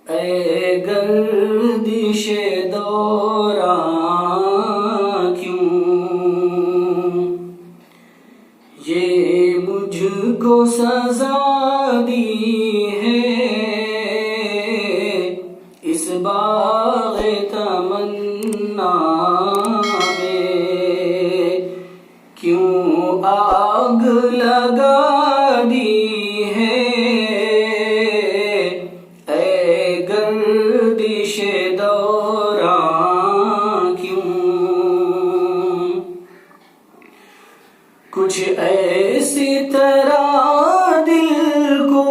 اے گردش دوران کیوں یہ مجھ کو سزا دی ہے، اس باغ تمنا میں کیوں آگ لگا دی ہے؟ اے گردش دوران کیوں کچھ ایسی طرح دل کو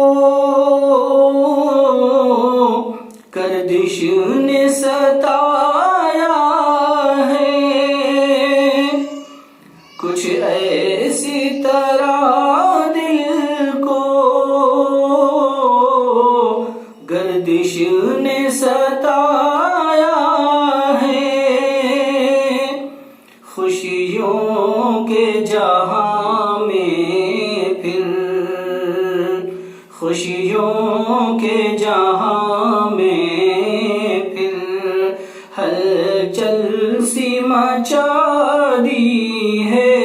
گردش نے ستایا ہے، کچھ ایسی طرح دل کو گردش نے ستایا ہے۔ خوشیوں کے جہاں میں پھر، خوشیوں کے جہاں میں پھر ہلچل سی مچا دی ہے۔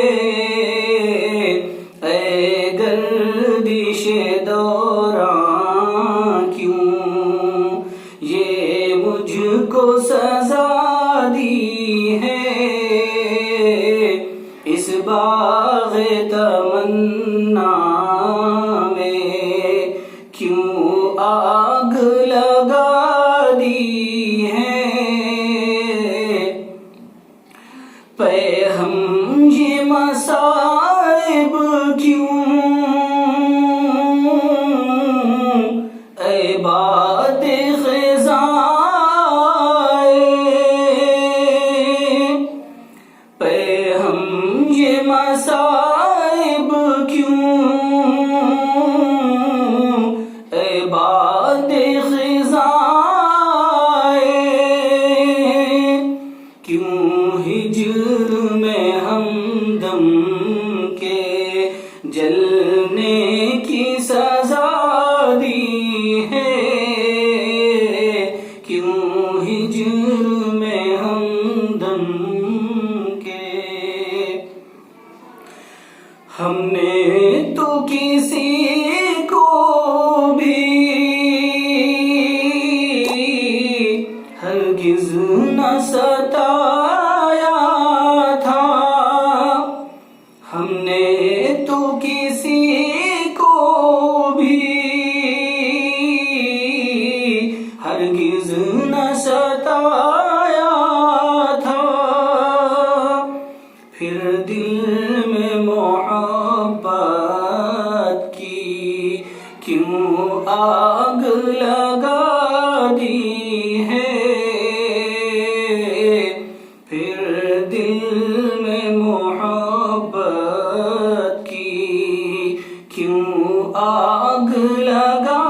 اے گردش دوران کیوں یہ مجھ کو سزا دی ہے، اس باغ تمنا میں کیوں آگ لگا دی ہے؟ پہ ہم یہ مصائب کیوں اے باد خزاں پہ ہم یہ مصائب کیوں اے باد خزاں کیوں ہجر میں ہمدم کے جلنے کی سزا دی ہے؟ کیوں ہجر میں ہمدم کے ہم نے تو کسی کو بھی ہرگز نہ ستایا تھا، ہم نے تو کسی کو بھی ہرگز نہ ستایا تھا۔ پھر دل میں محبت کی کیوں آگ لگا دی ہے؟ پھر دل میں محبت کی کیوں آگ لگا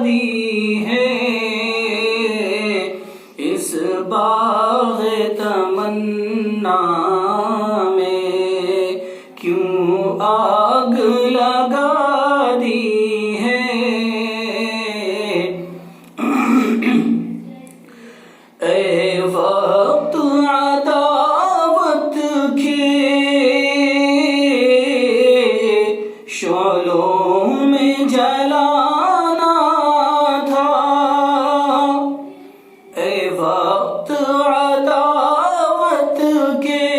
دی ہے؟ اس باغ تمنا میں کیوں آگ لگا دی ہے؟ اے وقت عداوت کے شعلوں میں جلانا تھا، اے وقت عداوت کے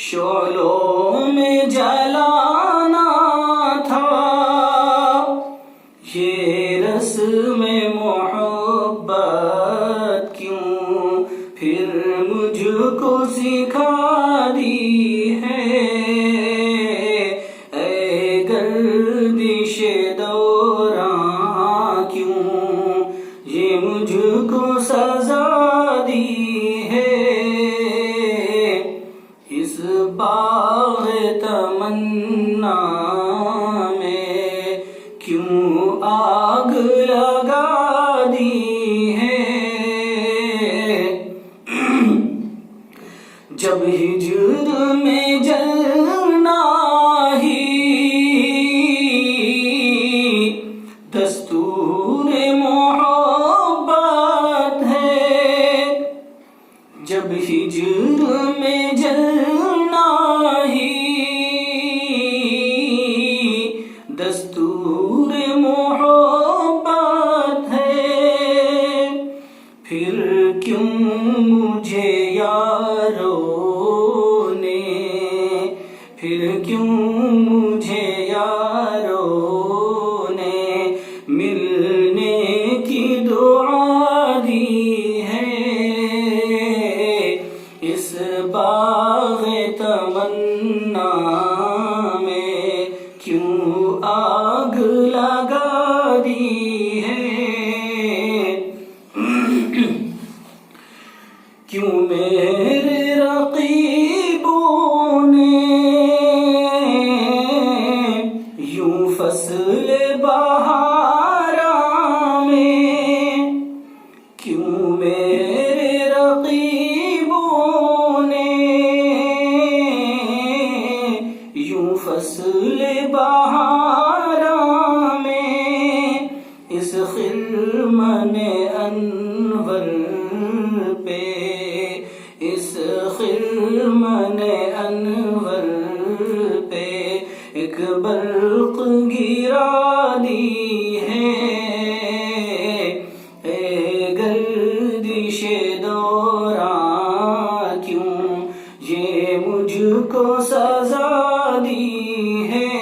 شعلوں میں جلانا تھا۔ یہ رسم محبت کیوں پھر مجھ کو سکھا دی ہے؟ اے گردش دوران کیوں یہ مجھ کو سزا دی ہے؟ اس باغ تمنا میں کیوں آگ لگا دی ہے؟ جب ہجر میں جلنا ہی پھر کیوں مجھے یاروں نے ملنے کی دعا دی ہے، اس باغ تمنا میں کیوں آگ لگا دی ہے، کیوں میرے رقیبوں نے یوں فصل بہارا میں، کیوں میرے رقیبوں نے یوں فصل بہارا میں اس خرمن انور پہ، اس خرمن انور پہ ایک برق گرا دی ہے، اے گردش دوران کیوں یہ مجھ کو سزا دی ہے،